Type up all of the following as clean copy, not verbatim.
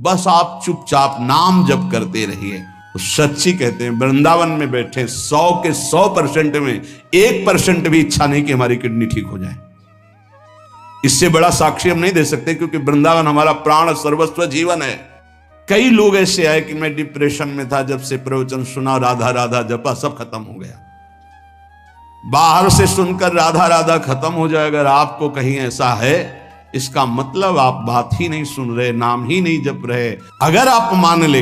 बस आप चुपचाप नाम जप करते रहिए। तो सच्ची कहते हैं वृंदावन में बैठे 100 के 100% में 1% भी इच्छा नहीं कि हमारी किडनी ठीक हो जाए। इससे बड़ा साक्षी हम नहीं दे सकते, क्योंकि वृंदावन हमारा प्राण सर्वस्व जीवन है। कई लोग ऐसे आए कि मैं डिप्रेशन में था, जब से प्रवचन सुना राधा राधा जपा सब खत्म हो गया। बाहर से सुनकर राधा राधा खत्म हो जाए, अगर आपको कहीं ऐसा है इसका मतलब आप बात ही नहीं सुन रहे, नाम ही नहीं जप रहे। अगर आप मान ले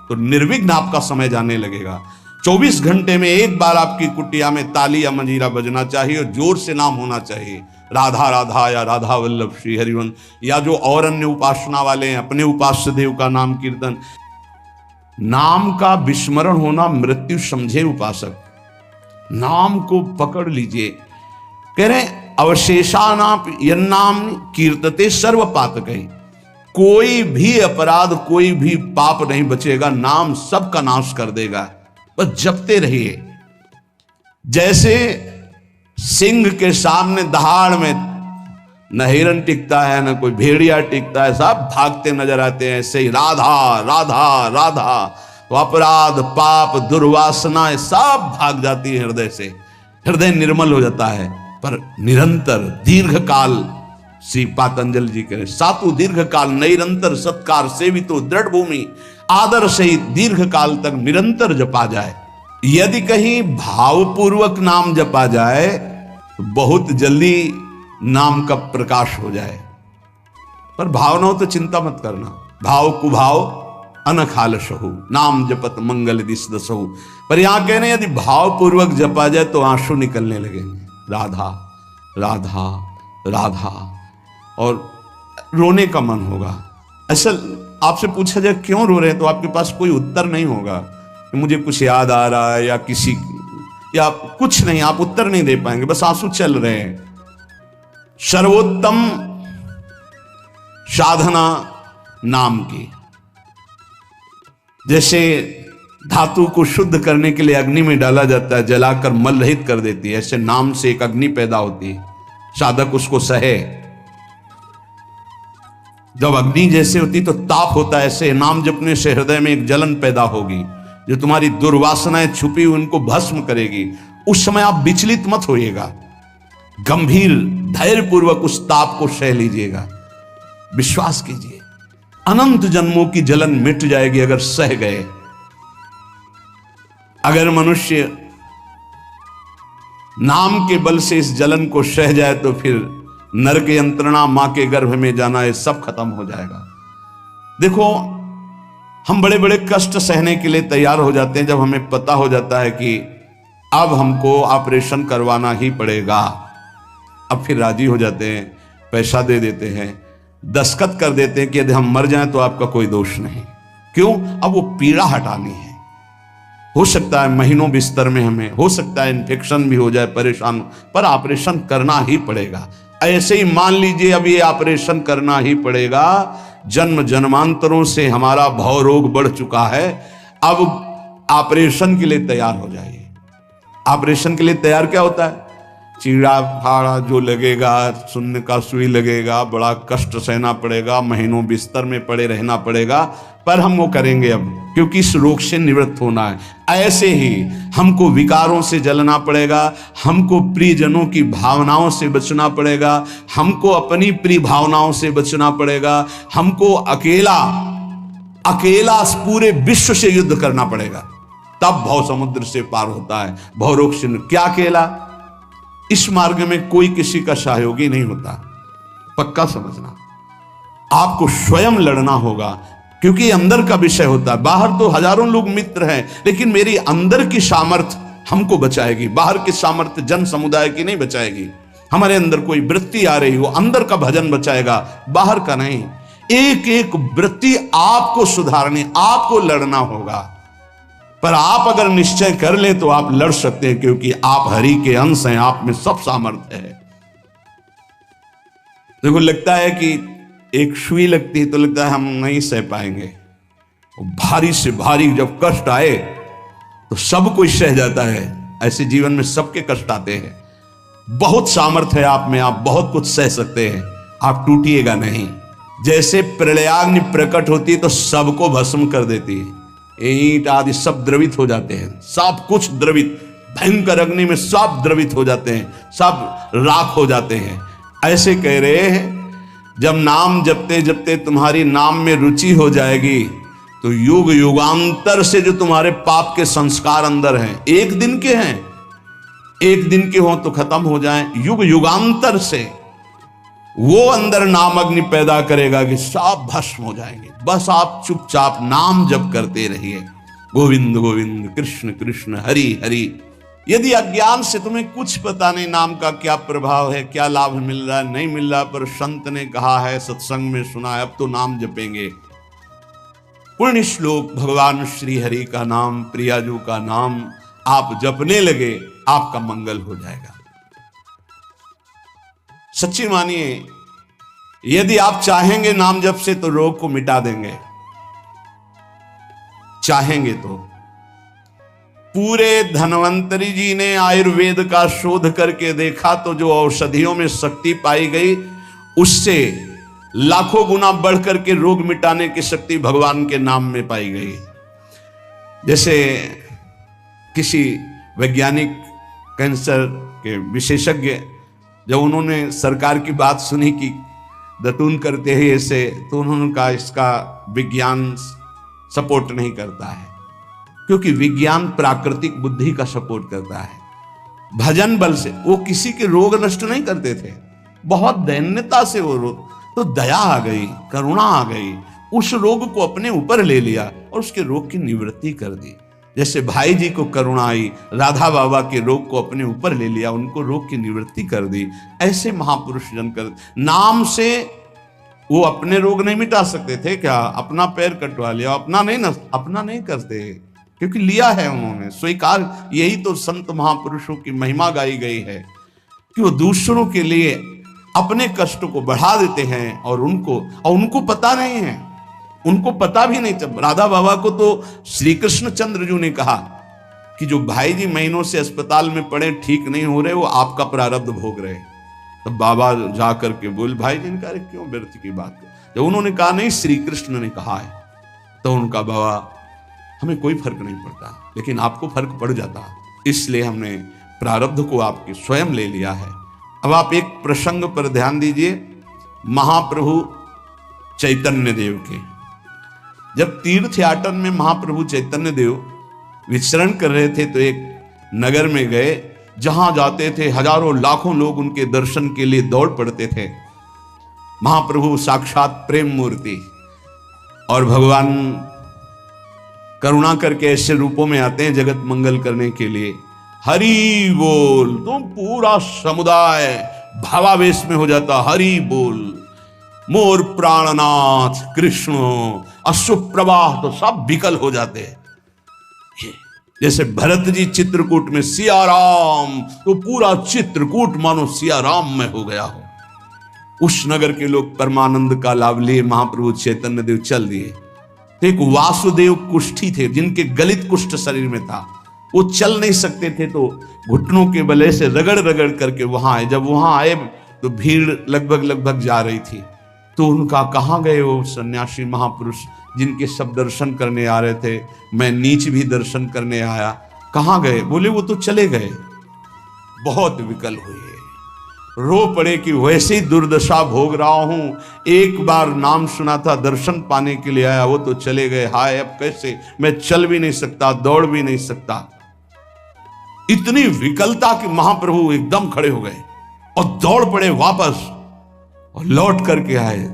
तो निर्विघ्न आपका समय जाने लगेगा। 24 घंटे में एक बार आपकी कुटिया में ताली या मंजीरा बजना चाहिए और जोर से नाम होना चाहिए, राधा राधा या राधा वल्लभ श्री हरिवंश, या जो और अन्य उपासना वाले हैं अपने उपास्य देव का नाम कीर्तन। नाम का विस्मरण होना मृत्यु समझे उपासक, नाम को पकड़ लीजिए। कह रहे अवशेषानाप यन्नाम कीर्तते सर्व पातकै, कोई भी अपराध कोई भी पाप नहीं बचेगा, नाम सबका नाश कर देगा। बस जपते रहिए। जैसे सिंह के सामने दहाड़ में न हिरन टिकता है न कोई भेड़िया टिकता है, सब भागते नजर आते हैं, ऐसे ही राधा राधा राधा तो अपराध पाप दुर्वासनाएं सब भाग जाती है हृदय से, हृदय निर्मल हो जाता है। पर निरंतर दीर्घ काल, श्री पातंजलि जी कह रहे सातु दीर्घ काल निरंतर सत्कार सेवितो दृढ़ भूमि, आदर सहित दीर्घ काल तक निरंतर जपा जाए। यदि कहीं भावपूर्वक नाम जपा जाए तो बहुत जल्दी नाम का प्रकाश हो जाए। पर भाव न हो तो चिंता मत करना, भाव कुभाव अनखालसहु नाम जपत मंगल दिस दसहु। पर यहां कहने यदि भावपूर्वक जपा जाए तो आंसू निकलने लगेंगे, राधा राधा राधा, और रोने का मन होगा। असल आपसे पूछा जाए क्यों रो रहे हैं तो आपके पास कोई उत्तर नहीं होगा कि मुझे कुछ याद आ रहा है या किसी या कुछ नहीं, आप उत्तर नहीं दे पाएंगे, बस आंसू चल रहे हैं। सर्वोत्तम साधना नाम की, जैसे धातु को शुद्ध करने के लिए अग्नि में डाला जाता है, जलाकर मल रहित कर देती है, ऐसे नाम से एक अग्नि पैदा होती है, साधक उसको सहे। जब अग्नि जैसे होती तो ताप होता है, ऐसे नाम जपने से हृदय में एक जलन पैदा होगी जो तुम्हारी दुर्वासनाएं छुपी हुई उनको भस्म करेगी। उस समय आप विचलित मत होइएगा, गंभीर धैर्यपूर्वक उस ताप को सह लीजिएगा। विश्वास कीजिए अनंत जन्मों की जलन मिट जाएगी अगर सह गए। अगर मनुष्य नाम के बल से इस जलन को सह जाए तो फिर नरक यंत्रणा, मां के गर्भ में जाना, ये सब खत्म हो जाएगा। देखो हम बड़े बड़े कष्ट सहने के लिए तैयार हो जाते हैं जब हमें पता हो जाता है कि अब हमको ऑपरेशन करवाना ही पड़ेगा। अब फिर राजी हो जाते हैं, पैसा दे देते हैं, दस्तखत कर देते हैं कि यदि हम मर जाएं तो आपका कोई दोष नहीं। क्यों? अब वो पीड़ा हटानी है। हो सकता है महीनों बिस्तर में हमें, हो सकता है इन्फेक्शन भी हो जाए, परेशान, पर ऑपरेशन करना ही पड़ेगा। ऐसे ही मान लीजिए अब ये ऑपरेशन करना ही पड़ेगा। जन्म जन्मांतरों से हमारा भव रोग बढ़ चुका है, अब ऑपरेशन के लिए तैयार हो जाइए। ऑपरेशन के लिए तैयार क्या होता है? चीड़ा फाड़ा जो लगेगा, सुन्न का सुई लगेगा, बड़ा कष्ट सहना पड़ेगा, महीनों बिस्तर में पड़े रहना पड़ेगा, पर हम वो करेंगे अब, क्योंकि इस रोग से निवृत्त होना है। ऐसे ही हमको विकारों से जलना पड़ेगा, हमको प्रियजनों की भावनाओं से बचना पड़ेगा, हमको अपनी प्रिय भावनाओं से बचना पड़ेगा, हमको अकेला पूरे विश्व से युद्ध करना पड़ेगा, तब भव समुद्र से पार होता है। भवरोग से क्या अकेला? इस मार्ग में कोई किसी का सहयोगी नहीं होता, पक्का समझना। आपको स्वयं लड़ना होगा, क्योंकि अंदर का विषय होता है। बाहर तो हजारों लोग मित्र हैं, लेकिन मेरी अंदर की सामर्थ्य हमको बचाएगी। बाहर की सामर्थ्य जन समुदाय की नहीं बचाएगी। हमारे अंदर कोई वृत्ति आ रही हो, अंदर का भजन बचाएगा, बाहर का नहीं। एक एक वृत्ति आपको सुधारनी, आपको लड़ना होगा। पर आप अगर निश्चय कर ले तो आप लड़ सकते हैं, क्योंकि आप हरि के अंश हैं, आप में सब सामर्थ्य है। देखो लगता है कि एक सुई लगती है तो लगता है हम नहीं सह पाएंगे, भारी से भारी जब कष्ट आए तो सब कोई सह जाता है। ऐसे जीवन में सबके कष्ट आते हैं। बहुत सामर्थ्य है आप में, आप बहुत कुछ सह सकते हैं, आप टूटिएगा नहीं। जैसे प्रलयाग्नि प्रकट होती है तो सबको भस्म कर देती है, ईंट आदि सब द्रवित हो जाते हैं, सब कुछ द्रवित, भयंकर अग्नि में सब द्रवित हो जाते हैं, सब राख हो जाते हैं। ऐसे कह रहे हैं जब नाम जपते जपते तुम्हारी नाम में रुचि हो जाएगी तो युग युगांतर से जो तुम्हारे पाप के संस्कार अंदर हैं, एक दिन के हैं, एक दिन के हो तो खत्म हो जाएं, युग युगांतर से वो अंदर नाम अग्नि पैदा करेगा कि सब भस्म हो जाएंगे। बस आप चुपचाप नाम जप करते रहिए, गोविंद गोविंद कृष्ण कृष्ण हरि हरि। यदि अज्ञान से तुम्हें कुछ पता नहीं नाम का क्या प्रभाव है, क्या लाभ मिल रहा है नहीं मिल रहा, पर संत ने कहा है, सत्संग में सुना है, अब तो नाम जपेंगे। पुण्य श्लोक भगवान श्री हरि का नाम, प्रियाजू का नाम आप जपने लगे, आपका मंगल हो जाएगा। सच्ची मानिए, यदि आप चाहेंगे नाम जप से तो रोग को मिटा देंगे, चाहेंगे तो। पूरे धन्वंतरी जी ने आयुर्वेद का शोध करके देखा तो जो औषधियों में शक्ति पाई गई उससे लाखों गुना बढ़ करके रोग मिटाने की शक्ति भगवान के नाम में पाई गई। जैसे किसी वैज्ञानिक कैंसर के विशेषज्ञ जब उन्होंने सरकार की बात सुनी कि दतून करते हैं ऐसे, तो उन्होंने कहा इसका विज्ञान सपोर्ट नहीं करता है, क्योंकि विज्ञान प्राकृतिक बुद्धि का सपोर्ट करता है। भजन बल से वो किसी के रोग नष्ट नहीं करते थे, बहुत दैन्यता से वो रोग, तो दया आ गई, करुणा आ गई, उस रोग को अपने ऊपर ले लिया और उसके रोग की निवृत्ति कर दी। जैसे भाई जी को करुणा आई, राधा बाबा के रोग को अपने ऊपर ले लिया, उनको रोग की निवृत्ति कर दी। ऐसे महापुरुष जन कर, नाम से वो अपने रोग नहीं मिटा सकते थे क्या? अपना पैर कटवा लिया, अपना नहीं करते, क्योंकि लिया है उन्होंने, स्वीकार। यही तो संत महापुरुषों की महिमा गाई गई है कि वो दूसरों के लिए अपने कष्ट को बढ़ा देते हैं और उनको पता नहीं है, उनको पता भी नहीं चल। राधा बाबा को तो श्री कृष्ण चंद्र जी ने कहा कि जो भाई जी महीनों से अस्पताल में पड़े, ठीक नहीं हो रहे, वो आपका प्रारब्ध भोग रहे। तब बाबा जा करके बोल, भाई जी ने कहा क्यों व्यर्थ की बात। जब उन्होंने कहा नहीं श्री कृष्ण ने कहा है, तो उनका बाबा हमें कोई फर्क नहीं पड़ता, लेकिन आपको फर्क पड़ जाता, इसलिए हमने प्रारब्ध को आपके स्वयं ले लिया है। अब आप एक प्रसंग पर ध्यान दीजिए, महाप्रभु चैतन्य देव के। जब तीर्थ याटन में महाप्रभु चैतन्य देव विचरण कर रहे थे तो एक नगर में गए, जहां जाते थे हजारों लाखों लोग उनके दर्शन के लिए दौड़ पड़ते थे। महाप्रभु साक्षात प्रेम मूर्ति, और भगवान करुणा करके ऐसे रूपों में आते हैं जगत मंगल करने के लिए। हरि बोल, तो पूरा समुदाय भावावेश में हो जाता, हरि बोल, मोर प्राणनाथ कृष्ण, अश्रुप्रवाह, तो सब विकल हो जाते हैं। जैसे भरत जी चित्रकूट में सिया राम, तो पूरा चित्रकूट मानो सिया राम में हो गया हो। उस नगर के लोग परमानंद का लाभ लिए, महाप्रभु चैतन्य देव चल दिए। तो एक वासुदेव कुष्ठी थे जिनके गलित कुष्ठ शरीर में था, वो चल नहीं सकते थे, तो घुटनों के बले से रगड़ रगड़ करके वहां आए। जब वहां आए तो भीड़ लगभग जा रही थी, तो उनका कहाँ गए वो सन्यासी महापुरुष जिनके सब दर्शन करने आ रहे थे, मैं नीच भी दर्शन करने आया, कहाँ गए? बोले वो तो चले गए। बहुत विकल हुए, रो पड़े कि वैसे ही दुर्दशा भोग रहा हूं, एक बार नाम सुना था, दर्शन पाने के लिए आया, वो तो चले गए, हाय अब कैसे, मैं चल भी नहीं सकता, दौड़ भी नहीं सकता। इतनी विकलता कि महाप्रभु एकदम खड़े हो गए और दौड़ पड़े वापस और लौट करके आए।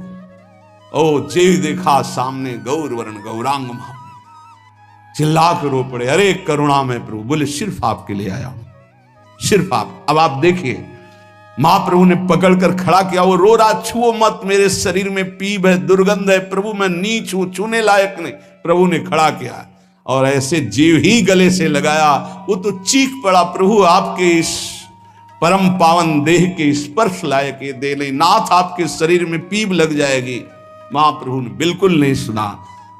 ओ जे देखा सामने गौर वर्ण गौरांग महाप्रभु, चिल्ला कर रो पड़े, अरे करुणा में प्रभु। बोले सिर्फ आपके लिए आया हूं, सिर्फ आप। अब आप देखिए, महाप्रभु ने पकड़कर खड़ा किया, वो रो रहा, छुओ मत, मेरे शरीर में पीप है, दुर्गंध है, प्रभु मैं नीच हूं, छूने लायक नहीं। प्रभु ने खड़ा किया और ऐसे जीव ही गले से लगाया, वो तो चीख पड़ा, प्रभु आपके इस परम पावन देह के स्पर्श लायक ये दे नहीं, नाथ आपके शरीर में पीप लग जाएगी। महाप्रभु ने बिल्कुल नहीं सुना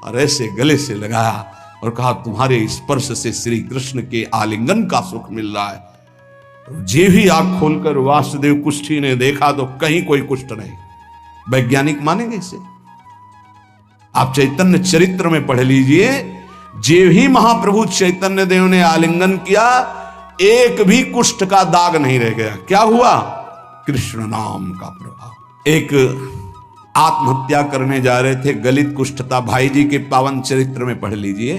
और ऐसे गले से लगाया और कहा, तुम्हारे स्पर्श से श्री कृष्ण के आलिंगन का सुख मिल रहा है। जे भी आंख खोलकर वासुदेव कुष्ठी ने देखा तो कहीं कोई कुष्ठ नहीं। वैज्ञानिक मानेंगे इसे? आप चैतन्य चरित्र में पढ़ लीजिए, जे ही महाप्रभु चैतन्य देव ने आलिंगन किया, एक भी कुष्ठ का दाग नहीं रह गया। क्या हुआ? कृष्ण नाम का प्रभाव। एक आत्महत्या करने जा रहे थे, गलित कुष्ठ था, भाई जी के पावन चरित्र में पढ़ लीजिए।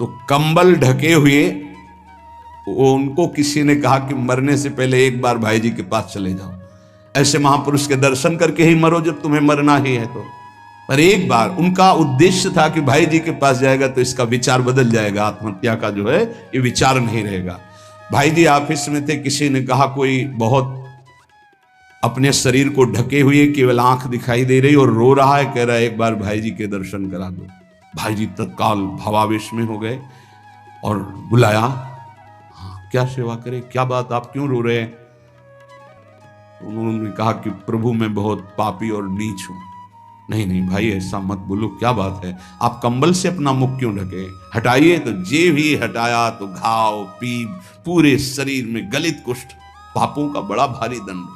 तो कंबल ढके हुए वो उनको किसी ने कहा कि मरने से पहले एक बार भाई जी के पास चले जाओ, ऐसे महापुरुष के दर्शन करके ही मरो जब तुम्हें मरना ही है तो। पर एक बार उनका उद्देश्य था कि भाई जी के पास जाएगा तो इसका विचार बदल जाएगा, आत्महत्या का जो है ये विचार नहीं रहेगा। भाई जी ऑफिस में थे, किसी ने कहा कोई बहुत अपने शरीर को ढके हुए केवल आंख दिखाई दे रही और रो रहा है, कह रहा है एक बार भाई जी के दर्शन करा दो। भाई जी तत्काल भावावेश में हो गए और बुलाया, हाँ क्या सेवा करे, क्या बात, आप क्यों रो रहे हैं? उन्होंने कहा कि प्रभु मैं बहुत पापी और नीच हूं। नहीं नहीं भाई ऐसा मत बोलो, क्या बात है, आप कंबल से अपना मुख क्यों ढके, हटाइए। तो जे भी हटाया तो घाव पीप पूरे शरीर में, गलित कुष्ठ, पापों का बड़ा भारी दंड।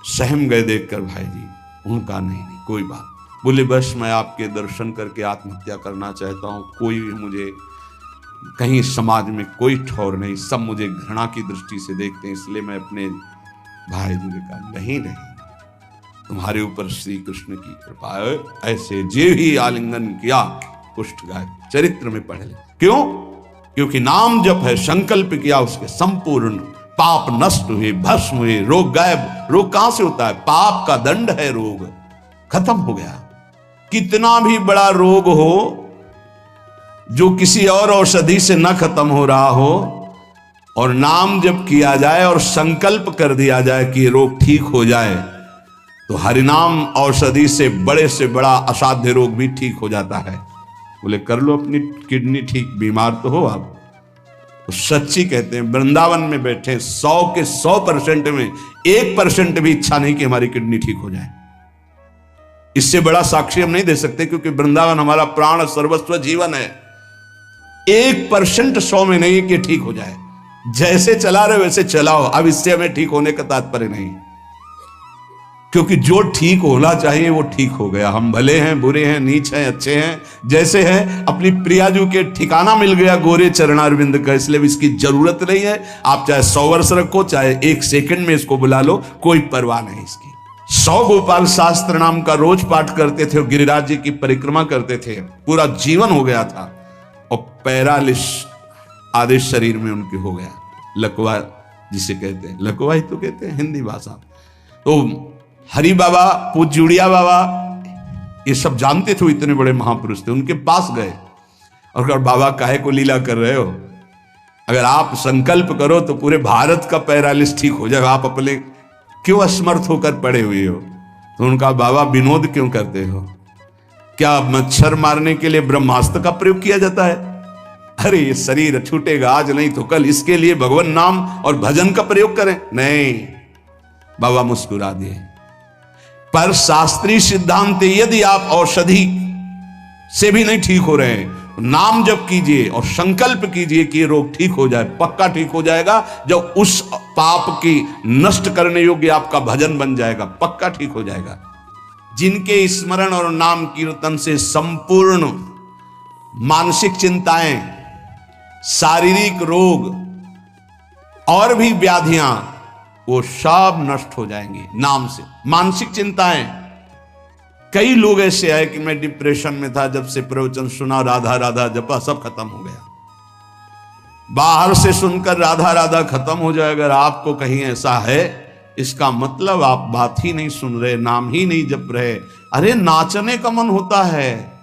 सहम गए देखकर भाई जी। उनका नहीं कोई बात। बोले बस मैं आपके दर्शन करके आत्महत्या करना चाहता हूं, कोई भी मुझे कहीं समाज में कोई ठौर नहीं, सब मुझे घृणा की दृष्टि से देखते हैं, इसलिए मैं अपने भाई जी ने कहा नहीं नहीं तुम्हारे ऊपर श्री कृष्ण की कृपा है। ऐसे जे ही आलिंगन किया कुष्ठ गायब। चरित्र में पढ़ ले। क्यों? क्योंकि नाम जप है, संकल्प किया, उसके संपूर्ण पाप नष्ट हुए, भस्म हुए, रोग गायब। रोग कहां से होता है? पाप का दंड है रोग, खत्म हो गया। कितना भी बड़ा रोग हो जो किसी और औषधि से न खत्म हो रहा हो और नाम जब किया जाए और संकल्प कर दिया जाए कि रोग ठीक हो जाए, तो हरिनाम औषधि से बड़ा असाध्य रोग भी ठीक हो जाता है। बोले कर लो अपनी किडनी ठीक, बीमार तो हो आप। तो सच्ची कहते हैं वृंदावन में बैठे 100 के 100% में 1% भी इच्छा नहीं कि हमारी किडनी ठीक हो जाए। इससे बड़ा साक्षी हम नहीं दे सकते, क्योंकि वृंदावन हमारा प्राण सर्वस्व जीवन है। 1% 100 में नहीं कि ठीक हो जाए, जैसे चला रहे वैसे चलाओ। अब इससे हमें ठीक होने का तात्पर्य नहीं, क्योंकि जो ठीक होना चाहिए वो ठीक हो गया। हम भले हैं, बुरे हैं, नीच हैं, अच्छे हैं, जैसे हैं, अपनी प्रियाजू के ठिकाना मिल गया गोरे चरणारविंद का, इसलिए इसकी जरूरत नहीं है। आप चाहे 100 वर्ष रखो, चाहे 1 सेकंड में इसको बुला लो, कोई परवाह नहीं इसकी। 100 गोपाल शास्त्र नाम का रोज पाठ करते थे, गिरिराज जी की परिक्रमा करते थे, पूरा जीवन हो गया था। और पैरालिस आदेश शरीर में उनके हो गया, लकवा जिसे कहते हैं, लकवा ही तो कहते हैं हिंदी भाषा। तो हरि बाबा, पूज्य उड़िया बाबा, ये सब जानते थे, इतने बड़े महापुरुष थे। उनके पास गए और कहा बाबा काहे को लीला कर रहे हो, अगर आप संकल्प करो तो पूरे भारत का पैरालिस ठीक हो जाएगा, आप अपने क्यों असमर्थ होकर पड़े हुए हो? तो उनका बाबा विनोद क्यों करते हो? क्या मच्छर मारने के लिए ब्रह्मास्त्र का प्रयोग किया जाता है? अरे ये शरीर छूटेगा आज नहीं तो कल, इसके लिए भगवान नाम और भजन का प्रयोग करें? नहीं। बाबा मुस्कुरा दिए। पर शास्त्रीय सिद्धांत, यदि आप औषधि से भी नहीं ठीक हो रहे हैं, नाम जप कीजिए और संकल्प कीजिए कि ये रोग ठीक हो जाए, पक्का ठीक हो जाएगा। जब उस पाप की नष्ट करने योग्य आपका भजन बन जाएगा, पक्का ठीक हो जाएगा। जिनके स्मरण और नाम कीर्तन से संपूर्ण मानसिक चिंताएं, शारीरिक रोग और भी व्याधियां, वो सब नष्ट हो जाएंगी नाम से। मानसिक चिंताएं, कई लोग ऐसे आए कि मैं डिप्रेशन में था, जब से प्रवचन सुना, राधा राधा जपा, सब खत्म हो गया। बाहर से सुनकर राधा राधा खत्म हो जाए, अगर आपको कहीं ऐसा है, इसका मतलब आप बात ही नहीं सुन रहे, नाम ही नहीं जप रहे। अरे नाचने का मन होता है।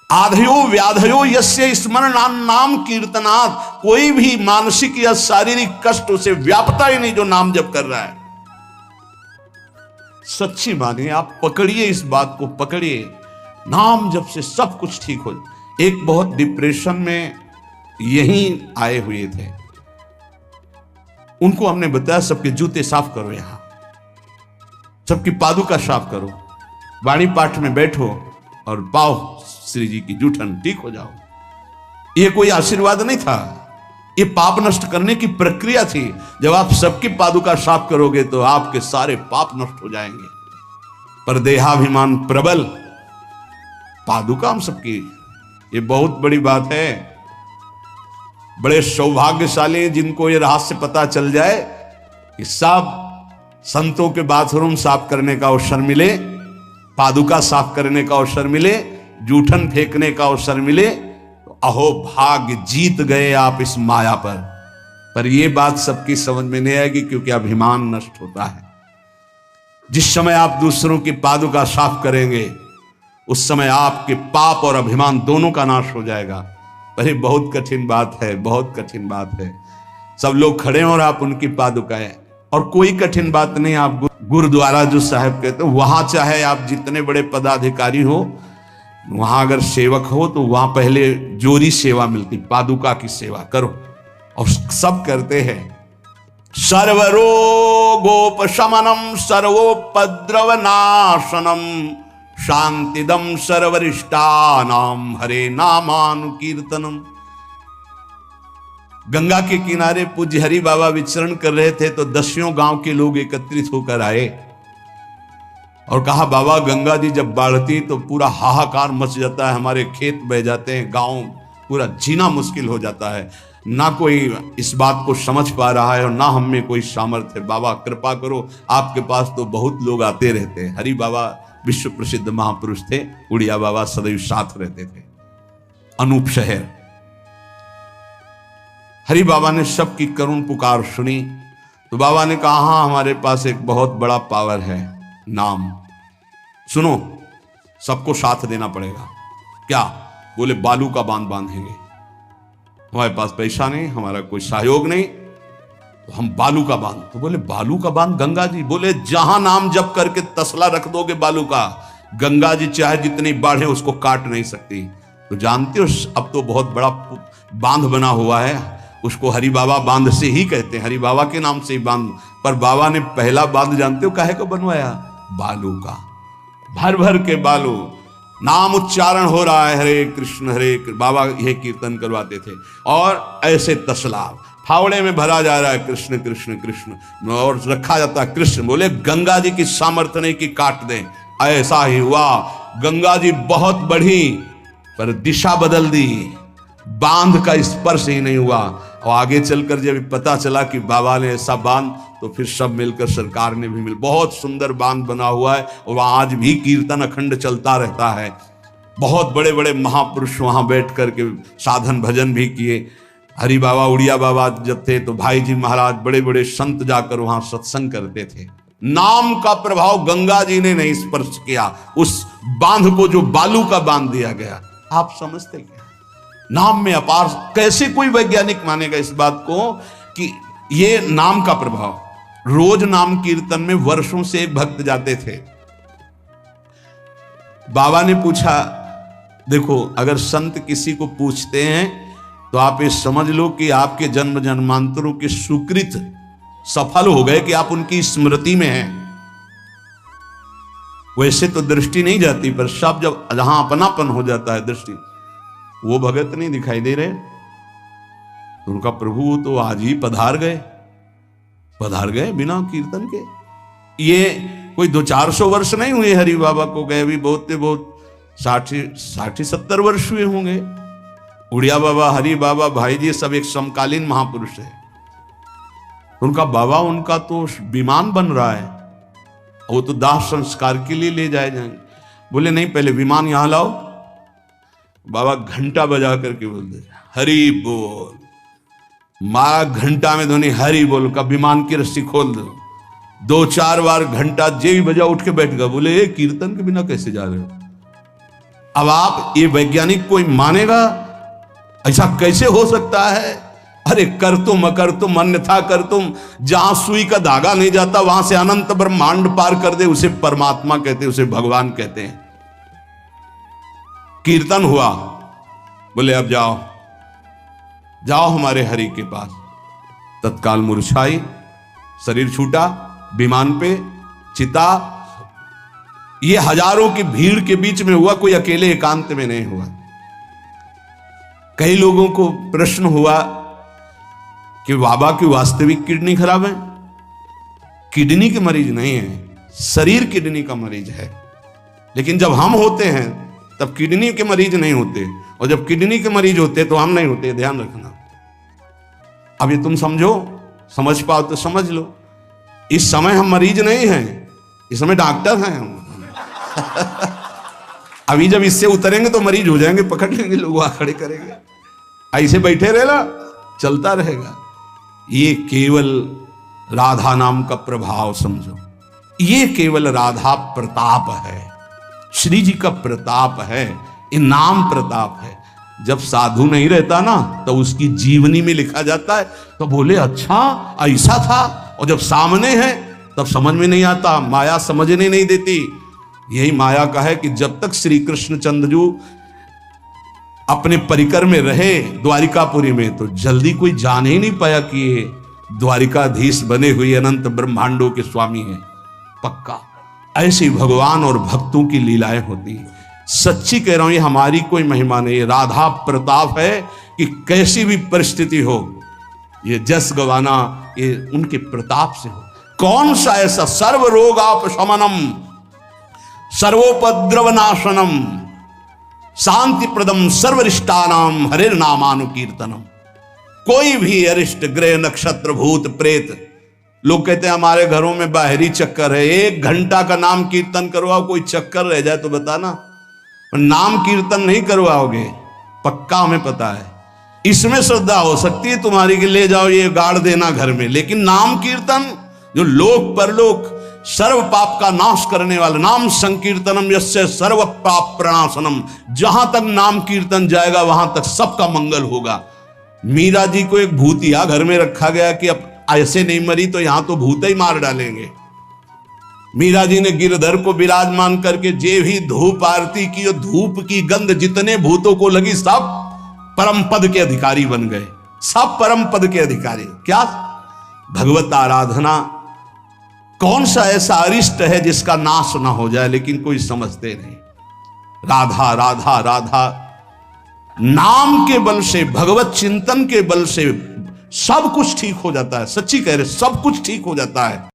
आधयो व्याधयो यस्य स्मरणान नाम कीर्तनात्, कोई भी मानसिक या शारीरिक कष्ट उसे व्यापता ही नहीं जो नाम जप कर रहा है। सच्ची मानिए, आप पकड़िए, इस बात को पकड़िए, नाम जप से सब कुछ ठीक हो। एक बहुत डिप्रेशन में यहीं आए हुए थे, उनको हमने बताया सबके जूते साफ करो, यहां सबकी पादुका साफ करो, वाणी पाठ में बैठो और पाओ श्री जी की जूठन, ठीक हो जाओ। यह कोई आशीर्वाद नहीं था, ये पाप नष्ट करने की प्रक्रिया थी। जब आप सबकी पादुका साफ करोगे तो आपके सारे पाप नष्ट हो जाएंगे। पर देहाभिमान प्रबल, पादुका हम सबकी, ये बहुत बड़ी बात है। बड़े सौभाग्यशाली हैं जिनको ये रहस्य पता चल जाए कि सब संतों के बाथरूम साफ करने का अवसर मिले, पादुका साफ करने का अवसर मिले, जूठन फेंकने का अवसर मिले, तो अहो भाग्य, जीत गए आप इस माया पर ये बात सबकी समझ में नहीं आएगी, क्योंकि अभिमान नष्ट होता है। जिस समय आप दूसरों की पादुका साफ करेंगे उस समय आपके पाप और अभिमान दोनों का नाश हो जाएगा। पर ये बहुत कठिन बात है, बहुत कठिन बात है। सब लोग खड़े हैं और आप उनकी पादुकाएं, और कोई कठिन बात नहीं। आप गुरुद्वारा जो साहब कहते हैं, वहां चाहे आप जितने बड़े पदाधिकारी हो, वहां अगर सेवक हो तो वहां पहले जोरी सेवा मिलती, पादुका की सेवा करो, और सब करते हैं। सर्वरोगोपशमनम सर्वोपद्रवनाशनम शांतिदम सर्वरिष्टानाम हरे नामानुकीर्तनम। गंगा के किनारे पूज्य हरि बाबा विचरण कर रहे थे तो 10 गांव के लोग एकत्रित होकर आए और कहा, बाबा गंगा जी जब बढ़ती तो पूरा हाहाकार मच जाता है, हमारे खेत बह जाते हैं, गांव पूरा जीना मुश्किल हो जाता है, ना कोई इस बात को समझ पा रहा है और ना हम में कोई सामर्थ्य है। बाबा कृपा करो, आपके पास तो बहुत लोग आते रहते हैं। हरि बाबा विश्व प्रसिद्ध महापुरुष थे, उड़िया बाबा सदैव साथ रहते थे। अनूप शहर हरि बाबा ने सबकी करुण पुकार सुनी तो बाबा ने कहा, हाँ हमारे पास एक बहुत बड़ा पावर है, नाम। सुनो, सबको साथ देना पड़ेगा। क्या? बोले बालू का बांध बांधेंगे। हमारे पास पैसा नहीं, हमारा कोई सहयोग नहीं, तो हम बालू का बांध। तो बोले बालू का बांध गंगा जी? बोले जहां नाम जप करके तसला रख दोगे बालू का, गंगा जी चाहे जितनी बाढ़े उसको काट नहीं सकती। तो जानते हो अब तो बहुत बड़ा बांध बना हुआ है, उसको हरि बाबा बांध से ही कहते हैं, हरि बाबा के नाम से ही बांध। पर बाबा ने पहला बांध जानते हो काहे को बनवाया? बालू का। भर भर के बालू, नाम उच्चारण हो रहा है, हरे कृष्ण बाबा यह कीर्तन करवाते थे। और ऐसे तसला फावड़े में भरा जा रहा है, कृष्ण कृष्ण कृष्ण, और रखा जाता है कृष्ण। बोले गंगा जी की सामर्थ्य नहीं कि काट दें। ऐसा ही हुआ, गंगा जी बहुत बढ़ी पर दिशा बदल दी, बांध का स्पर्श ही नहीं हुआ। और आगे चलकर जब पता चला कि बाबा ने ऐसा बांध, तो फिर सब मिलकर सरकार ने भी मिल, बहुत सुंदर बांध बना हुआ है और वहां आज भी कीर्तन अखंड चलता रहता है। बहुत बड़े बड़े महापुरुष वहां बैठ करके साधन भजन भी किए। हरि बाबा उड़िया बाबा जब थे तो भाई जी महाराज, बड़े बड़े संत जाकर वहां सत्संग करते थे। नाम का प्रभाव गंगा जी ने नहीं स्पर्श किया, उस बांध को जो बालू का बांध दिया गया। आप समझते क्या? नाम में अपार। कैसे कोई वैज्ञानिक मानेगा इस बात को कि ये नाम का प्रभाव? रोज नाम कीर्तन में वर्षों से एक भक्त जाते थे। बाबा ने पूछा, देखो अगर संत किसी को पूछते हैं तो आप ये समझ लो कि आपके जन्म जन्मांतरों के सुकृत सफल हो गए कि आप उनकी स्मृति में हैं। वैसे तो दृष्टि नहीं जाती, पर सब जब जहां अपनापन हो जाता है दृष्टि, वो भगत नहीं दिखाई दे रहे तो उनका प्रभु तो आज ही पधार गए बिना कीर्तन के। ये कोई 200-400 वर्ष नहीं हुए हरि बाबा को गए, भी बहुत 60-70 वर्ष हुए होंगे। उड़िया बाबा, हरि बाबा, भाई जी सब एक समकालीन महापुरुष है। उनका बाबा, उनका तो विमान बन रहा है, वो तो दाह संस्कार के लिए ले जाए जाएंगे। बोले नहीं, पहले विमान यहां लाओ। बाबा घंटा बजा करके बोलते, हरि बोल। मारा घंटा में ध्वनि हरि बोल का, विमान की रस्सी खोल दो। 2-4 बार घंटा जे भी बजा उठ के बैठ गया। बोले ये कीर्तन के बिना कैसे जा रहे हो? अब आप ये वैज्ञानिक कोई मानेगा? ऐसा कैसे हो सकता है? अरे कर तुम अन्यथा कर तुम। जहां सुई का धागा नहीं जाता वहां से अनंत ब्रह्मांड पार कर दे, उसे परमात्मा कहते हैं, उसे भगवान कहते हैं। कीर्तन हुआ, बोले अब जाओ हमारे हरि के पास। तत्काल मुरझाई, शरीर छूटा, विमान पे चिता। ये हजारों की भीड़ के बीच में हुआ, कोई अकेले एकांत में नहीं हुआ। कई लोगों को प्रश्न हुआ कि बाबा की वास्तविक किडनी खराब है। किडनी के मरीज नहीं है, शरीर किडनी का मरीज है। लेकिन जब हम होते हैं तब किडनी के मरीज नहीं होते, और जब किडनी के मरीज होते तो हम नहीं होते, ध्यान रखना। अब ये तुम समझो, समझ पाओ तो समझ लो। इस समय हम मरीज नहीं हैं, इस समय डॉक्टर हैं हम। अभी जब इससे उतरेंगे तो मरीज हो जाएंगे, पकड़ लेंगे लोग, वहां खड़े करेंगे, ऐसे बैठे रहेगा, चलता रहेगा। ये केवल राधा नाम का प्रभाव समझो, ये केवल राधा प्रताप है, श्री जी का प्रताप है, ये नाम प्रताप है। जब साधु नहीं रहता ना तो उसकी जीवनी में लिखा जाता है, तो बोले अच्छा ऐसा था, और जब सामने है तब समझ में नहीं आता, माया समझने नहीं देती। यही माया का है कि जब तक श्री कृष्णचंद्र जी अपने परिकर में रहे द्वारिकापुरी में, तो जल्दी कोई जान ही नहीं पाया कि ये द्वारिकाधीश बने हुए अनंत ब्रह्मांडों के स्वामी हैं। पक्का ऐसी भगवान और भक्तों की लीलाएं होती हैं। सच्ची कह रहा हूं, ये हमारी कोई महिमा नहीं, ये राधा प्रताप है कि कैसी भी परिस्थिति हो, ये जस गवाना ये उनके प्रताप से हो। कौन सा ऐसा सर्व रोगापशमनम सर्वोपद्रव नाशनम शांति प्रदम सर्वरिष्टानाम हरिर नामानुकीर्तनम। कोई भी अरिष्ट ग्रह नक्षत्र भूत प्रेत, लोग कहते हैं हमारे घरों में बाहरी चक्कर है, 1 घंटा का नाम कीर्तन करवाओ, कोई चक्कर रह जाए तो बताना। नाम कीर्तन नहीं करवाओगे, पक्का हमें पता है। इसमें श्रद्धा हो सकती है तुम्हारी कि ले जाओ ये गाड़ देना घर में, लेकिन नाम कीर्तन जो लोक परलोक सर्व पाप का नाश करने वाला, नाम संकीर्तनम यस्य सर्व पाप प्रणाशनम, जहां तक नाम कीर्तन जाएगा वहां तक सबका मंगल होगा। मीरा जी को एक भूतिया घर में रखा गया कि अब ऐसे नहीं मरी तो यहां तो भूत ही मार डालेंगे। मीरा जी ने गिरधर को विराजमान करके जे भी धूप आरती की, धूप की गंध जितने भूतों को लगी सब परम पद के अधिकारी बन गए, सब परम पद के अधिकारी। क्या भगवत आराधना, कौन सा ऐसा अरिष्ट है जिसका नाश ना हो जाए, लेकिन कोई समझते नहीं। राधा राधा राधा नाम के बल से, भगवत चिंतन के बल से सब कुछ ठीक हो जाता है। सच्ची कह रहे, सब कुछ ठीक हो जाता है।